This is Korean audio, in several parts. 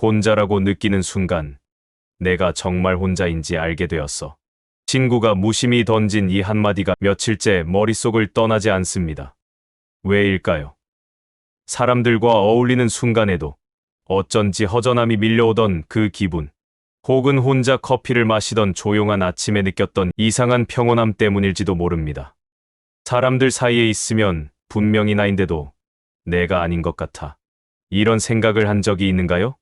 혼자라고 느끼는 순간 내가 정말 혼자인지 알게 되었어. 친구가 무심히 던진 이 한마디가 며칠째 머릿속을 떠나지 않습니다. 왜일까요? 사람들과 어울리는 순간에도 어쩐지 허전함이 밀려오던 그 기분, 혹은 혼자 커피를 마시던 조용한 아침에 느꼈던 이상한 평온함 때문일지도 모릅니다. 사람들 사이에 있으면 분명히 나인데도 내가 아닌 것 같아. 이런 생각을 한 적이 있는가요?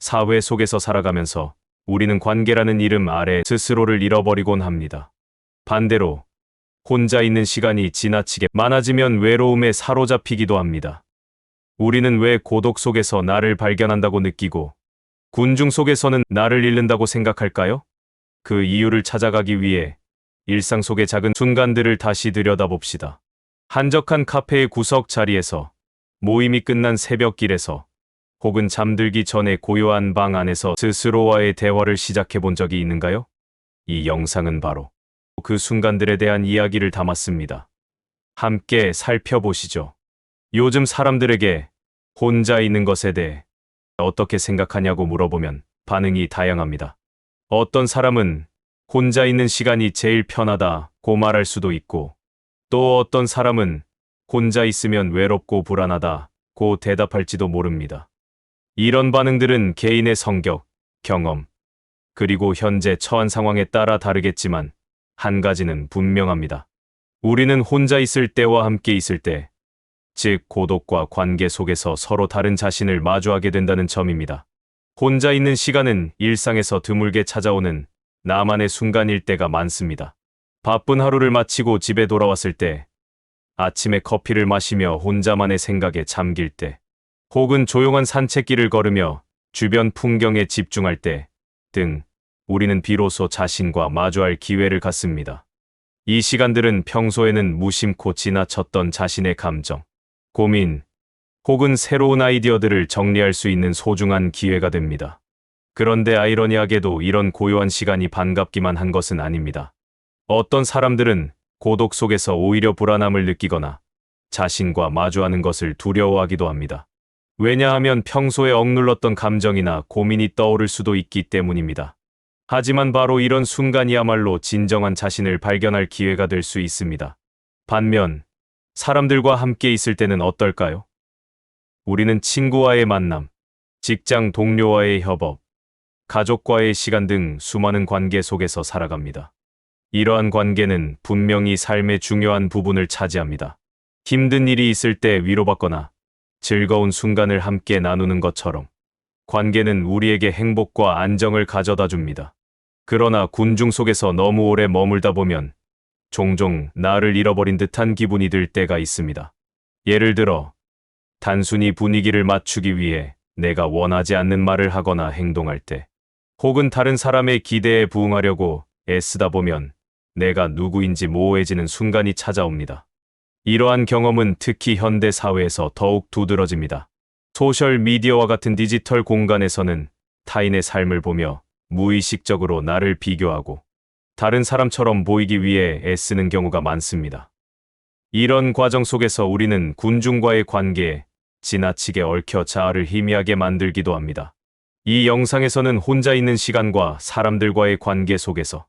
사회 속에서 살아가면서 우리는 관계라는 이름 아래 스스로를 잃어버리곤 합니다. 반대로 혼자 있는 시간이 지나치게 많아지면 외로움에 사로잡히기도 합니다. 우리는 왜 고독 속에서 나를 발견한다고 느끼고 군중 속에서는 나를 잃는다고 생각할까요? 그 이유를 찾아가기 위해 일상 속의 작은 순간들을 다시 들여다봅시다. 한적한 카페의 구석 자리에서, 모임이 끝난 새벽길에서, 혹은 잠들기 전에 고요한 방 안에서 스스로와의 대화를 시작해 본 적이 있는가요? 이 영상은 바로 그 순간들에 대한 이야기를 담았습니다. 함께 살펴보시죠. 요즘 사람들에게 혼자 있는 것에 대해 어떻게 생각하냐고 물어보면 반응이 다양합니다. 어떤 사람은 혼자 있는 시간이 제일 편하다고 말할 수도 있고, 또 어떤 사람은 혼자 있으면 외롭고 불안하다고 대답할지도 모릅니다. 이런 반응들은 개인의 성격, 경험, 그리고 현재 처한 상황에 따라 다르겠지만 한 가지는 분명합니다. 우리는 혼자 있을 때와 함께 있을 때, 즉 고독과 관계 속에서 서로 다른 자신을 마주하게 된다는 점입니다. 혼자 있는 시간은 일상에서 드물게 찾아오는 나만의 순간일 때가 많습니다. 바쁜 하루를 마치고 집에 돌아왔을 때, 아침에 커피를 마시며 혼자만의 생각에 잠길 때, 혹은 조용한 산책길을 걸으며 주변 풍경에 집중할 때 등 우리는 비로소 자신과 마주할 기회를 갖습니다. 이 시간들은 평소에는 무심코 지나쳤던 자신의 감정, 고민, 혹은 새로운 아이디어들을 정리할 수 있는 소중한 기회가 됩니다. 그런데 아이러니하게도 이런 고요한 시간이 반갑기만 한 것은 아닙니다. 어떤 사람들은 고독 속에서 오히려 불안함을 느끼거나 자신과 마주하는 것을 두려워하기도 합니다. 왜냐하면 평소에 억눌렀던 감정이나 고민이 떠오를 수도 있기 때문입니다. 하지만 바로 이런 순간이야말로 진정한 자신을 발견할 기회가 될 수 있습니다. 반면 사람들과 함께 있을 때는 어떨까요? 우리는 친구와의 만남, 직장 동료와의 협업, 가족과의 시간 등 수많은 관계 속에서 살아갑니다. 이러한 관계는 분명히 삶의 중요한 부분을 차지합니다. 힘든 일이 있을 때 위로받거나 즐거운 순간을 함께 나누는 것처럼 관계는 우리에게 행복과 안정을 가져다 줍니다. 그러나 군중 속에서 너무 오래 머물다 보면 종종 나를 잃어버린 듯한 기분이 들 때가 있습니다. 예를 들어, 단순히 분위기를 맞추기 위해 내가 원하지 않는 말을 하거나 행동할 때, 혹은 다른 사람의 기대에 부응하려고 애쓰다 보면 내가 누구인지 모호해지는 순간이 찾아옵니다. 이러한 경험은 특히 현대 사회에서 더욱 두드러집니다. 소셜 미디어와 같은 디지털 공간에서는 타인의 삶을 보며 무의식적으로 나를 비교하고 다른 사람처럼 보이기 위해 애쓰는 경우가 많습니다. 이런 과정 속에서 우리는 군중과의 관계에 지나치게 얽혀 자아를 희미하게 만들기도 합니다. 이 영상에서는 혼자 있는 시간과 사람들과의 관계 속에서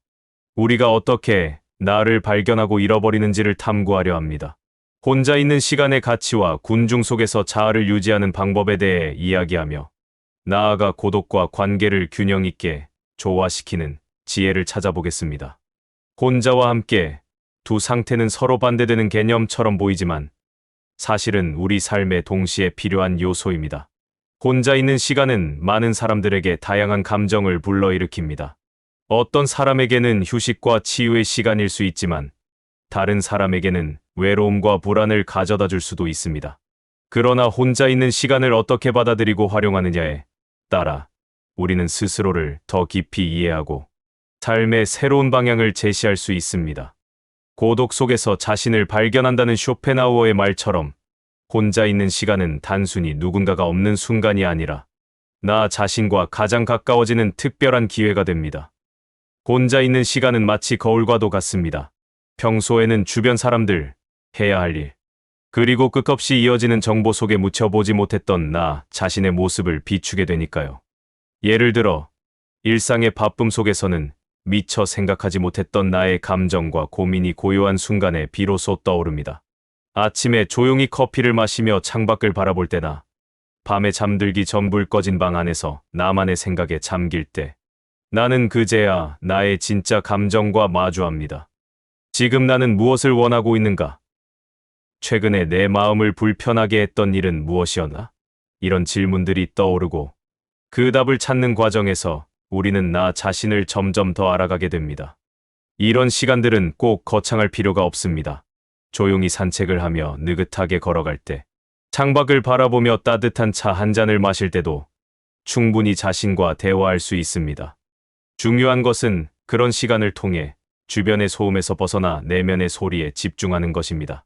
우리가 어떻게 나를 발견하고 잃어버리는지를 탐구하려 합니다. 혼자 있는 시간의 가치와 군중 속에서 자아를 유지하는 방법에 대해 이야기하며, 나아가 고독과 관계를 균형 있게 조화시키는 지혜를 찾아보겠습니다. 혼자와 함께 두 상태는 서로 반대되는 개념처럼 보이지만 사실은 우리 삶에 동시에 필요한 요소입니다. 혼자 있는 시간은 많은 사람들에게 다양한 감정을 불러일으킵니다. 어떤 사람에게는 휴식과 치유의 시간일 수 있지만 다른 사람에게는 외로움과 불안을 가져다 줄 수도 있습니다. 그러나 혼자 있는 시간을 어떻게 받아들이고 활용하느냐에 따라 우리는 스스로를 더 깊이 이해하고 삶의 새로운 방향을 제시할 수 있습니다. 고독 속에서 자신을 발견한다는 쇼펜하우어의 말처럼 혼자 있는 시간은 단순히 누군가가 없는 순간이 아니라 나 자신과 가장 가까워지는 특별한 기회가 됩니다. 혼자 있는 시간은 마치 거울과도 같습니다. 평소에는 주변 사람들, 해야 할 일, 그리고 끝없이 이어지는 정보 속에 묻혀보지 못했던 나 자신의 모습을 비추게 되니까요. 예를 들어, 일상의 바쁨 속에서는 미처 생각하지 못했던 나의 감정과 고민이 고요한 순간에 비로소 떠오릅니다. 아침에 조용히 커피를 마시며 창밖을 바라볼 때나 밤에 잠들기 전 불 꺼진 방 안에서 나만의 생각에 잠길 때 나는 그제야 나의 진짜 감정과 마주합니다. 지금 나는 무엇을 원하고 있는가? 최근에 내 마음을 불편하게 했던 일은 무엇이었나? 이런 질문들이 떠오르고 그 답을 찾는 과정에서 우리는 나 자신을 점점 더 알아가게 됩니다. 이런 시간들은 꼭 거창할 필요가 없습니다. 조용히 산책을 하며 느긋하게 걸어갈 때, 창밖을 바라보며 따뜻한 차 한 잔을 마실 때도 충분히 자신과 대화할 수 있습니다. 중요한 것은 그런 시간을 통해 주변의 소음에서 벗어나 내면의 소리에 집중하는 것입니다.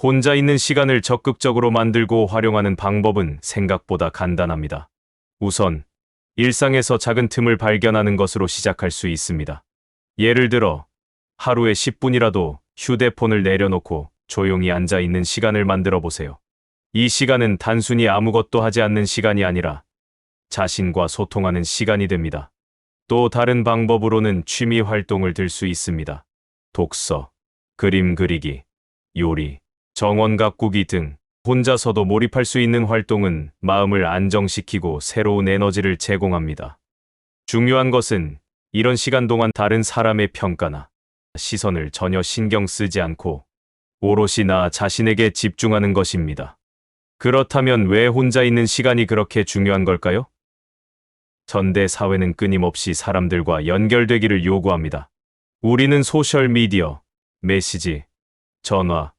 혼자 있는 시간을 적극적으로 만들고 활용하는 방법은 생각보다 간단합니다. 우선 일상에서 작은 틈을 발견하는 것으로 시작할 수 있습니다. 예를 들어 하루에 10분이라도 휴대폰을 내려놓고 조용히 앉아 있는 시간을 만들어 보세요. 이 시간은 단순히 아무것도 하지 않는 시간이 아니라 자신과 소통하는 시간이 됩니다. 또 다른 방법으로는 취미 활동을 들 수 있습니다. 독서, 그림 그리기, 요리, 정원 가꾸기 등 혼자서도 몰입할 수 있는 활동은 마음을 안정시키고 새로운 에너지를 제공합니다. 중요한 것은 이런 시간 동안 다른 사람의 평가나 시선을 전혀 신경 쓰지 않고 오롯이 나 자신에게 집중하는 것입니다. 그렇다면 왜 혼자 있는 시간이 그렇게 중요한 걸까요? 현대 사회는 끊임없이 사람들과 연결되기를 요구합니다. 우리는 소셜미디어, 메시지, 전화,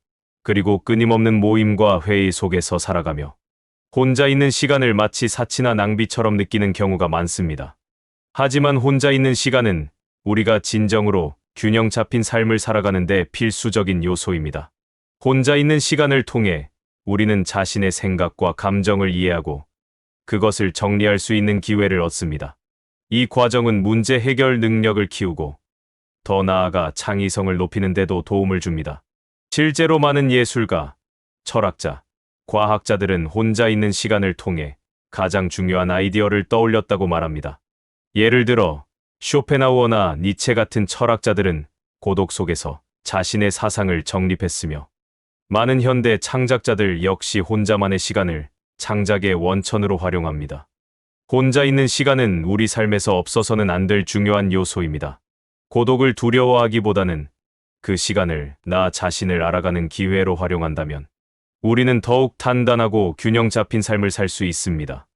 그리고 끊임없는 모임과 회의 속에서 살아가며 혼자 있는 시간을 마치 사치나 낭비처럼 느끼는 경우가 많습니다. 하지만 혼자 있는 시간은 우리가 진정으로 균형 잡힌 삶을 살아가는 데 필수적인 요소입니다. 혼자 있는 시간을 통해 우리는 자신의 생각과 감정을 이해하고 그것을 정리할 수 있는 기회를 얻습니다. 이 과정은 문제 해결 능력을 키우고 더 나아가 창의성을 높이는 데도 도움을 줍니다. 실제로 많은 예술가, 철학자, 과학자들은 혼자 있는 시간을 통해 가장 중요한 아이디어를 떠올렸다고 말합니다. 예를 들어 쇼펜하우어나 니체 같은 철학자들은 고독 속에서 자신의 사상을 정립했으며 많은 현대 창작자들 역시 혼자만의 시간을 창작의 원천으로 활용합니다. 혼자 있는 시간은 우리 삶에서 없어서는 안 될 중요한 요소입니다. 고독을 두려워하기보다는 그 시간을 나 자신을 알아가는 기회로 활용한다면 우리는 더욱 단단하고 균형 잡힌 삶을 살 수 있습니다.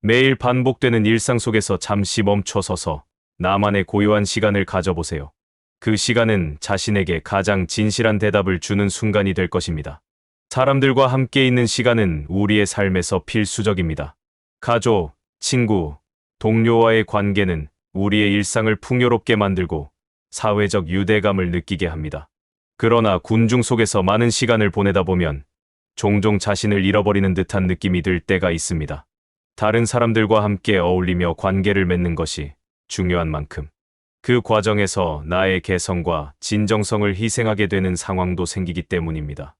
매일 반복되는 일상 속에서 잠시 멈춰서서 나만의 고요한 시간을 가져보세요. 그 시간은 자신에게 가장 진실한 대답을 주는 순간이 될 것입니다. 사람들과 함께 있는 시간은 우리의 삶에서 필수적입니다. 가족, 친구, 동료와의 관계는 우리의 일상을 풍요롭게 만들고 사회적 유대감을 느끼게 합니다. 그러나 군중 속에서 많은 시간을 보내다 보면 종종 자신을 잃어버리는 듯한 느낌이 들 때가 있습니다. 다른 사람들과 함께 어울리며 관계를 맺는 것이 중요한 만큼 그 과정에서 나의 개성과 진정성을 희생하게 되는 상황도 생기기 때문입니다.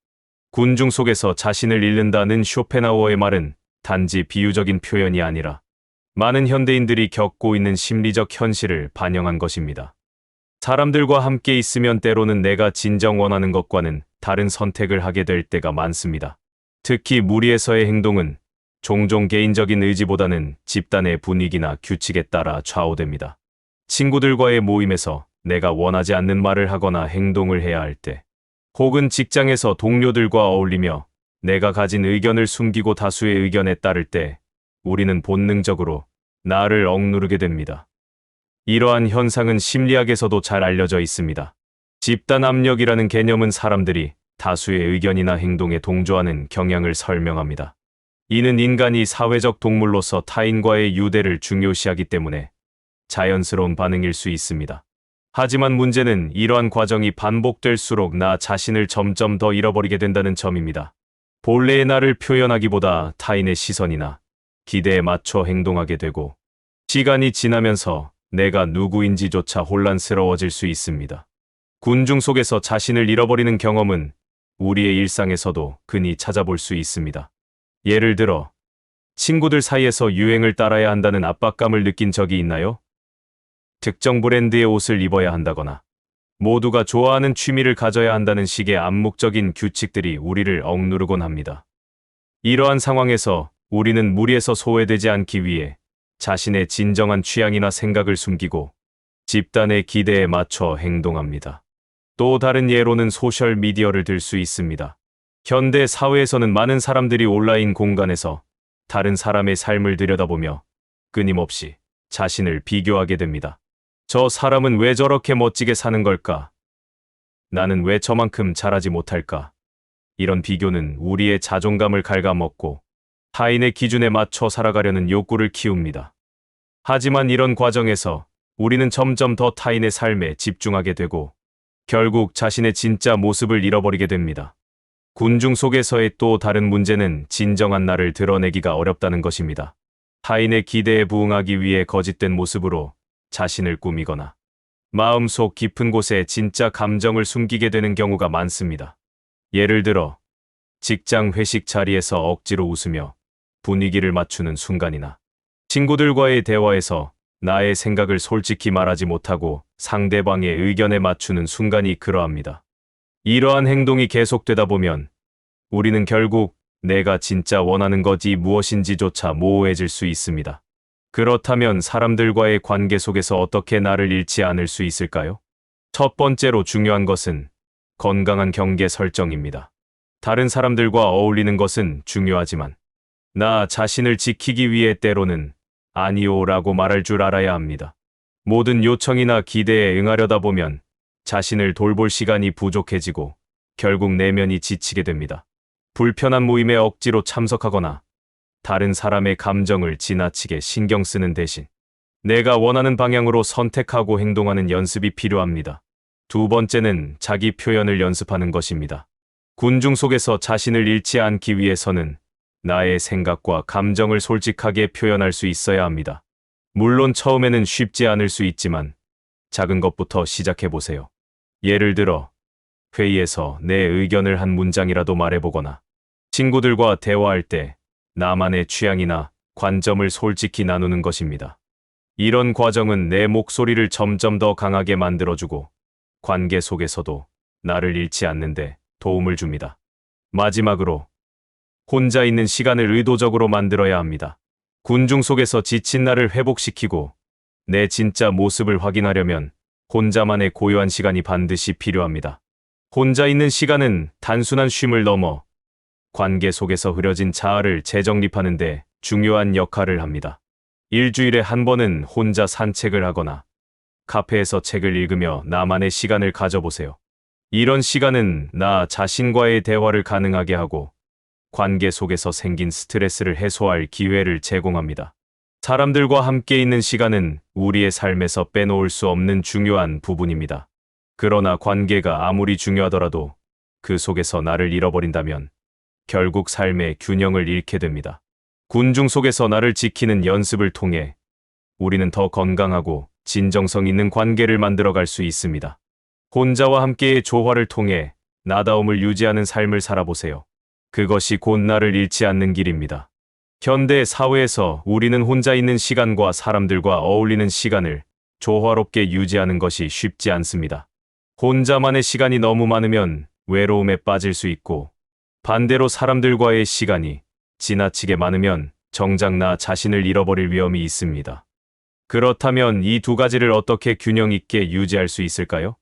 군중 속에서 자신을 잃는다는 쇼펜하우어의 말은 단지 비유적인 표현이 아니라 많은 현대인들이 겪고 있는 심리적 현실을 반영한 것입니다. 사람들과 함께 있으면 때로는 내가 진정 원하는 것과는 다른 선택을 하게 될 때가 많습니다. 특히 무리에서의 행동은 종종 개인적인 의지보다는 집단의 분위기나 규칙에 따라 좌우됩니다. 친구들과의 모임에서 내가 원하지 않는 말을 하거나 행동을 해야 할 때, 혹은 직장에서 동료들과 어울리며 내가 가진 의견을 숨기고 다수의 의견에 따를 때, 우리는 본능적으로 나를 억누르게 됩니다. 이러한 현상은 심리학에서도 잘 알려져 있습니다. 집단 압력이라는 개념은 사람들이 다수의 의견이나 행동에 동조하는 경향을 설명합니다. 이는 인간이 사회적 동물로서 타인과의 유대를 중요시하기 때문에 자연스러운 반응일 수 있습니다. 하지만 문제는 이러한 과정이 반복될수록 나 자신을 점점 더 잃어버리게 된다는 점입니다. 본래의 나를 표현하기보다 타인의 시선이나 기대에 맞춰 행동하게 되고 시간이 지나면서 내가 누구인지조차 혼란스러워질 수 있습니다. 군중 속에서 자신을 잃어버리는 경험은 우리의 일상에서도 흔히 찾아볼 수 있습니다. 예를 들어 친구들 사이에서 유행을 따라야 한다는 압박감을 느낀 적이 있나요? 특정 브랜드의 옷을 입어야 한다거나 모두가 좋아하는 취미를 가져야 한다는 식의 암묵적인 규칙들이 우리를 억누르곤 합니다. 이러한 상황에서 우리는 무리에서 소외되지 않기 위해 자신의 진정한 취향이나 생각을 숨기고 집단의 기대에 맞춰 행동합니다. 또 다른 예로는 소셜 미디어를 들 수 있습니다. 현대 사회에서는 많은 사람들이 온라인 공간에서 다른 사람의 삶을 들여다보며 끊임없이 자신을 비교하게 됩니다. 저 사람은 왜 저렇게 멋지게 사는 걸까? 나는 왜 저만큼 잘하지 못할까? 이런 비교는 우리의 자존감을 갉아먹고 타인의 기준에 맞춰 살아가려는 욕구를 키웁니다. 하지만 이런 과정에서 우리는 점점 더 타인의 삶에 집중하게 되고 결국 자신의 진짜 모습을 잃어버리게 됩니다. 군중 속에서의 또 다른 문제는 진정한 나를 드러내기가 어렵다는 것입니다. 타인의 기대에 부응하기 위해 거짓된 모습으로 자신을 꾸미거나 마음속 깊은 곳에 진짜 감정을 숨기게 되는 경우가 많습니다. 예를 들어 직장 회식 자리에서 억지로 웃으며 분위기를 맞추는 순간이나 친구들과의 대화에서 나의 생각을 솔직히 말하지 못하고 상대방의 의견에 맞추는 순간이 그러합니다. 이러한 행동이 계속되다 보면 우리는 결국 내가 진짜 원하는 것이 무엇인지조차 모호해질 수 있습니다. 그렇다면 사람들과의 관계 속에서 어떻게 나를 잃지 않을 수 있을까요? 첫 번째로 중요한 것은 건강한 경계 설정입니다. 다른 사람들과 어울리는 것은 중요하지만 나 자신을 지키기 위해 때로는 아니오라고 말할 줄 알아야 합니다. 모든 요청이나 기대에 응하려다 보면 자신을 돌볼 시간이 부족해지고 결국 내면이 지치게 됩니다. 불편한 모임에 억지로 참석하거나 다른 사람의 감정을 지나치게 신경 쓰는 대신 내가 원하는 방향으로 선택하고 행동하는 연습이 필요합니다. 두 번째는 자기 표현을 연습하는 것입니다. 군중 속에서 자신을 잃지 않기 위해서는 나의 생각과 감정을 솔직하게 표현할 수 있어야 합니다. 물론 처음에는 쉽지 않을 수 있지만 작은 것부터 시작해 보세요. 예를 들어 회의에서 내 의견을 한 문장이라도 말해보거나 친구들과 대화할 때 나만의 취향이나 관점을 솔직히 나누는 것입니다. 이런 과정은 내 목소리를 점점 더 강하게 만들어주고 관계 속에서도 나를 잃지 않는데 도움을 줍니다. 마지막으로 혼자 있는 시간을 의도적으로 만들어야 합니다. 군중 속에서 지친 나를 회복시키고 내 진짜 모습을 확인하려면 혼자만의 고요한 시간이 반드시 필요합니다. 혼자 있는 시간은 단순한 쉼을 넘어 관계 속에서 흐려진 자아를 재정립하는 데 중요한 역할을 합니다. 일주일에 한 번은 혼자 산책을 하거나 카페에서 책을 읽으며 나만의 시간을 가져보세요. 이런 시간은 나 자신과의 대화를 가능하게 하고 관계 속에서 생긴 스트레스를 해소할 기회를 제공합니다. 사람들과 함께 있는 시간은 우리의 삶에서 빼놓을 수 없는 중요한 부분입니다. 그러나 관계가 아무리 중요하더라도 그 속에서 나를 잃어버린다면 결국 삶의 균형을 잃게 됩니다. 군중 속에서 나를 지키는 연습을 통해 우리는 더 건강하고 진정성 있는 관계를 만들어갈 수 있습니다. 혼자와 함께의 조화를 통해 나다움을 유지하는 삶을 살아보세요. 그것이 곧 나를 잃지 않는 길입니다. 현대 사회에서 우리는 혼자 있는 시간과 사람들과 어울리는 시간을 조화롭게 유지하는 것이 쉽지 않습니다. 혼자만의 시간이 너무 많으면 외로움에 빠질 수 있고 반대로 사람들과의 시간이 지나치게 많으면 정작 나 자신을 잃어버릴 위험이 있습니다. 그렇다면 이 두 가지를 어떻게 균형 있게 유지할 수 있을까요?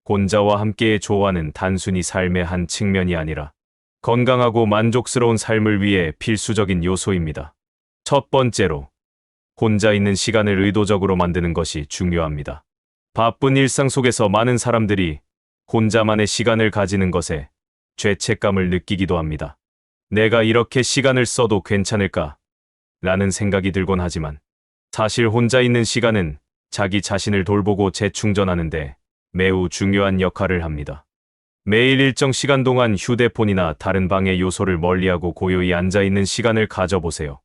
혼자와 함께의 조화는 단순히 삶의 한 측면이 아니라 건강하고 만족스러운 삶을 위해 필수적인 요소입니다. 첫 번째로, 혼자 있는 시간을 의도적으로 만드는 것이 중요합니다. 바쁜 일상 속에서 많은 사람들이 혼자만의 시간을 가지는 것에 죄책감을 느끼기도 합니다. 내가 이렇게 시간을 써도 괜찮을까? 라는 생각이 들곤 하지만 사실 혼자 있는 시간은 자기 자신을 돌보고 재충전하는데 매우 중요한 역할을 합니다. 매일 일정 시간 동안 휴대폰이나 다른 방해 요소를 멀리하고 고요히 앉아있는 시간을 가져보세요.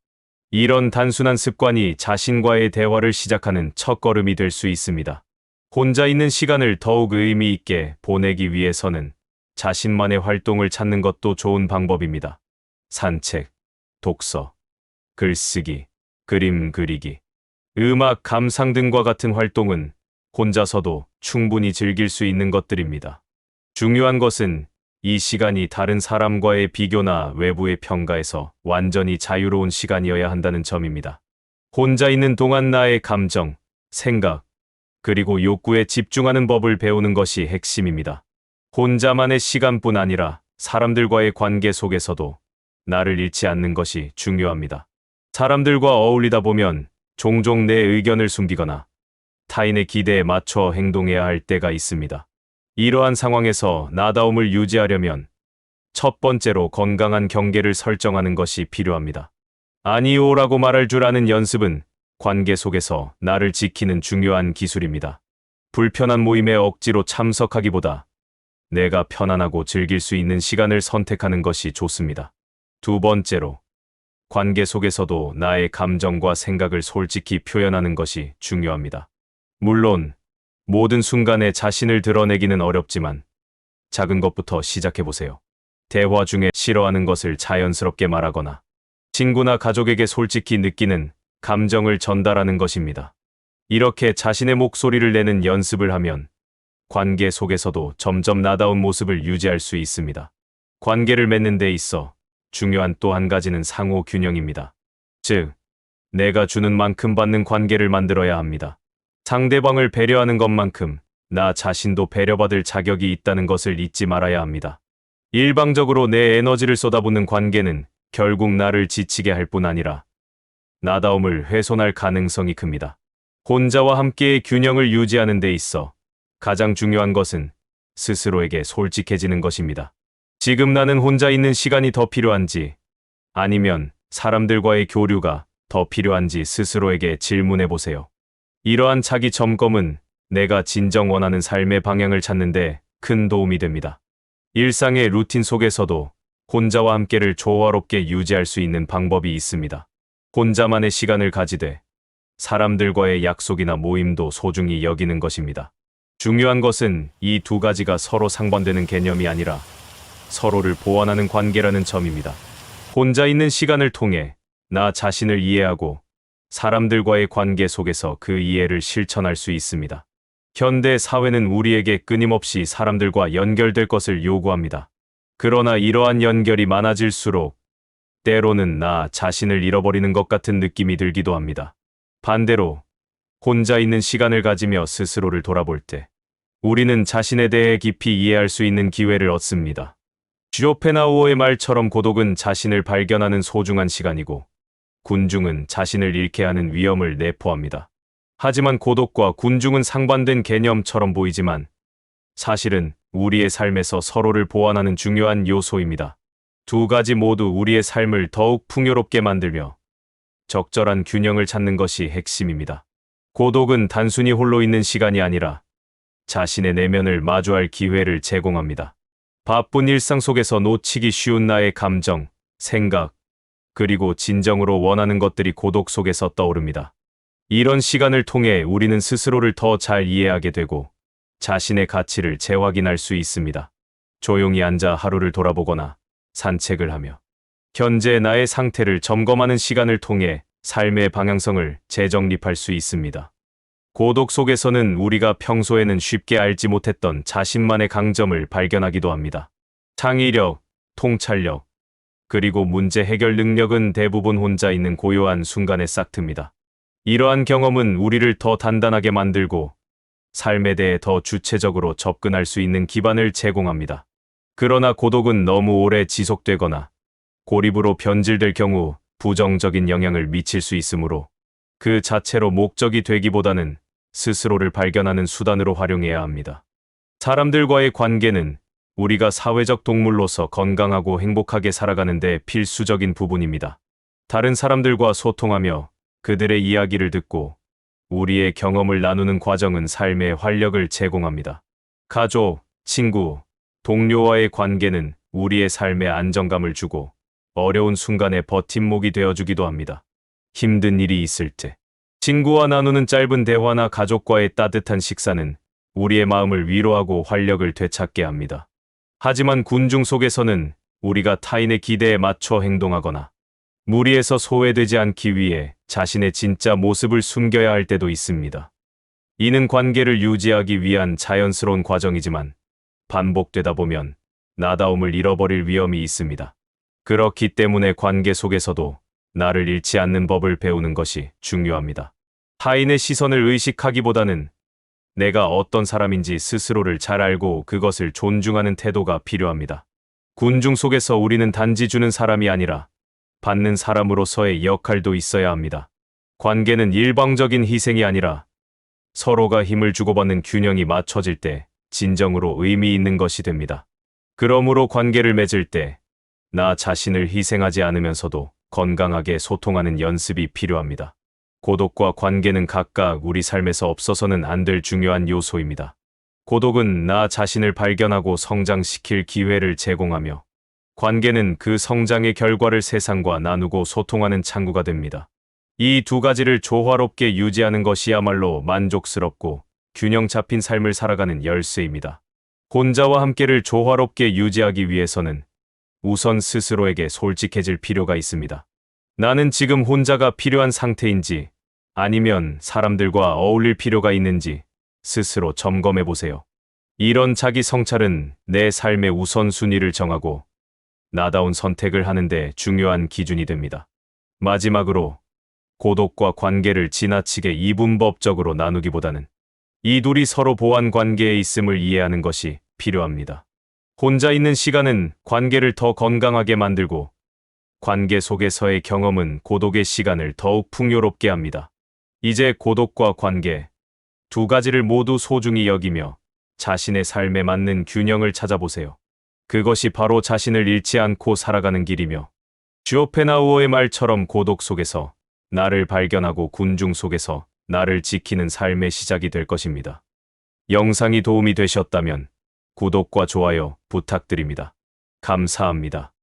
이런 단순한 습관이 자신과의 대화를 시작하는 첫걸음이 될 수 있습니다. 혼자 있는 시간을 더욱 의미 있게 보내기 위해서는 자신만의 활동을 찾는 것도 좋은 방법입니다. 산책, 독서, 글쓰기, 그림 그리기, 음악 감상 등과 같은 활동은 혼자서도 충분히 즐길 수 있는 것들입니다. 중요한 것은 이 시간이 다른 사람과의 비교나 외부의 평가에서 완전히 자유로운 시간이어야 한다는 점입니다. 혼자 있는 동안 나의 감정, 생각, 그리고 욕구에 집중하는 법을 배우는 것이 핵심입니다. 혼자만의 시간뿐 아니라 사람들과의 관계 속에서도 나를 잃지 않는 것이 중요합니다. 사람들과 어울리다 보면 종종 내 의견을 숨기거나 타인의 기대에 맞춰 행동해야 할 때가 있습니다. 이러한 상황에서 나다움을 유지하려면 첫 번째로 건강한 경계를 설정하는 것이 필요합니다. 아니요라고 말할 줄 아는 연습은 관계 속에서 나를 지키는 중요한 기술입니다. 불편한 모임에 억지로 참석하기보다 내가 편안하고 즐길 수 있는 시간을 선택하는 것이 좋습니다. 두 번째로, 관계 속에서도 나의 감정과 생각을 솔직히 표현하는 것이 중요합니다. 물론, 모든 순간에 자신을 드러내기는 어렵지만 작은 것부터 시작해보세요. 대화 중에 싫어하는 것을 자연스럽게 말하거나 친구나 가족에게 솔직히 느끼는 감정을 전달하는 것입니다. 이렇게 자신의 목소리를 내는 연습을 하면 관계 속에서도 점점 나다운 모습을 유지할 수 있습니다. 관계를 맺는 데 있어 중요한 또 한 가지는 상호 균형입니다. 즉, 내가 주는 만큼 받는 관계를 만들어야 합니다. 상대방을 배려하는 것만큼 나 자신도 배려받을 자격이 있다는 것을 잊지 말아야 합니다. 일방적으로 내 에너지를 쏟아붓는 관계는 결국 나를 지치게 할 뿐 아니라 나다움을 훼손할 가능성이 큽니다. 혼자와 함께의 균형을 유지하는 데 있어 가장 중요한 것은 스스로에게 솔직해지는 것입니다. 지금 나는 혼자 있는 시간이 더 필요한지, 아니면 사람들과의 교류가 더 필요한지 스스로에게 질문해 보세요. 이러한 자기 점검은 내가 진정 원하는 삶의 방향을 찾는 데 큰 도움이 됩니다. 일상의 루틴 속에서도 혼자와 함께를 조화롭게 유지할 수 있는 방법이 있습니다. 혼자만의 시간을 가지되 사람들과의 약속이나 모임도 소중히 여기는 것입니다. 중요한 것은 이 두 가지가 서로 상반되는 개념이 아니라 서로를 보완하는 관계라는 점입니다. 혼자 있는 시간을 통해 나 자신을 이해하고 사람들과의 관계 속에서 그 이해를 실천할 수 있습니다. 현대 사회는 우리에게 끊임없이 사람들과 연결될 것을 요구합니다. 그러나 이러한 연결이 많아질수록 때로는 나 자신을 잃어버리는 것 같은 느낌이 들기도 합니다. 반대로 혼자 있는 시간을 가지며 스스로를 돌아볼 때 우리는 자신에 대해 깊이 이해할 수 있는 기회를 얻습니다. 쇼펜하우어의 말처럼 고독은 자신을 발견하는 소중한 시간이고 군중은 자신을 잃게 하는 위험을 내포합니다. 하지만 고독과 군중은 상반된 개념처럼 보이지만 사실은 우리의 삶에서 서로를 보완하는 중요한 요소입니다. 두 가지 모두 우리의 삶을 더욱 풍요롭게 만들며 적절한 균형을 찾는 것이 핵심입니다. 고독은 단순히 홀로 있는 시간이 아니라 자신의 내면을 마주할 기회를 제공합니다. 바쁜 일상 속에서 놓치기 쉬운 나의 감정, 생각, 그리고 진정으로 원하는 것들이 고독 속에서 떠오릅니다. 이런 시간을 통해 우리는 스스로를 더 잘 이해하게 되고 자신의 가치를 재확인할 수 있습니다. 조용히 앉아 하루를 돌아보거나 산책을 하며 현재 나의 상태를 점검하는 시간을 통해 삶의 방향성을 재정립할 수 있습니다. 고독 속에서는 우리가 평소에는 쉽게 알지 못했던 자신만의 강점을 발견하기도 합니다. 창의력, 통찰력, 그리고 문제 해결 능력은 대부분 혼자 있는 고요한 순간에 싹틉니다. 이러한 경험은 우리를 더 단단하게 만들고 삶에 대해 더 주체적으로 접근할 수 있는 기반을 제공합니다. 그러나 고독은 너무 오래 지속되거나 고립으로 변질될 경우 부정적인 영향을 미칠 수 있으므로 그 자체로 목적이 되기보다는 스스로를 발견하는 수단으로 활용해야 합니다. 사람들과의 관계는 우리가 사회적 동물로서 건강하고 행복하게 살아가는 데 필수적인 부분입니다. 다른 사람들과 소통하며 그들의 이야기를 듣고 우리의 경험을 나누는 과정은 삶의 활력을 제공합니다. 가족, 친구, 동료와의 관계는 우리의 삶에 안정감을 주고 어려운 순간에 버팀목이 되어주기도 합니다. 힘든 일이 있을 때 친구와 나누는 짧은 대화나 가족과의 따뜻한 식사는 우리의 마음을 위로하고 활력을 되찾게 합니다. 하지만 군중 속에서는 우리가 타인의 기대에 맞춰 행동하거나 무리에서 소외되지 않기 위해 자신의 진짜 모습을 숨겨야 할 때도 있습니다. 이는 관계를 유지하기 위한 자연스러운 과정이지만 반복되다 보면 나다움을 잃어버릴 위험이 있습니다. 그렇기 때문에 관계 속에서도 나를 잃지 않는 법을 배우는 것이 중요합니다. 타인의 시선을 의식하기보다는 내가 어떤 사람인지 스스로를 잘 알고 그것을 존중하는 태도가 필요합니다. 군중 속에서 우리는 단지 주는 사람이 아니라 받는 사람으로서의 역할도 있어야 합니다. 관계는 일방적인 희생이 아니라 서로가 힘을 주고받는 균형이 맞춰질 때 진정으로 의미 있는 것이 됩니다. 그러므로 관계를 맺을 때 나 자신을 희생하지 않으면서도 건강하게 소통하는 연습이 필요합니다. 고독과 관계는 각각 우리 삶에서 없어서는 안 될 중요한 요소입니다. 고독은 나 자신을 발견하고 성장시킬 기회를 제공하며 관계는 그 성장의 결과를 세상과 나누고 소통하는 창구가 됩니다. 이 두 가지를 조화롭게 유지하는 것이야말로 만족스럽고 균형 잡힌 삶을 살아가는 열쇠입니다. 혼자와 함께를 조화롭게 유지하기 위해서는 우선 스스로에게 솔직해질 필요가 있습니다. 나는 지금 혼자가 필요한 상태인지 아니면 사람들과 어울릴 필요가 있는지 스스로 점검해 보세요. 이런 자기 성찰은 내 삶의 우선순위를 정하고 나다운 선택을 하는데 중요한 기준이 됩니다. 마지막으로 고독과 관계를 지나치게 이분법적으로 나누기보다는 이 둘이 서로 보완 관계에 있음을 이해하는 것이 필요합니다. 혼자 있는 시간은 관계를 더 건강하게 만들고 관계 속에서의 경험은 고독의 시간을 더욱 풍요롭게 합니다. 이제 고독과 관계 두 가지를 모두 소중히 여기며 자신의 삶에 맞는 균형을 찾아보세요. 그것이 바로 자신을 잃지 않고 살아가는 길이며 슈오펜하우어의 말처럼 고독 속에서 나를 발견하고 군중 속에서 나를 지키는 삶의 시작이 될 것입니다. 영상이 도움이 되셨다면 구독과 좋아요 부탁드립니다. 감사합니다.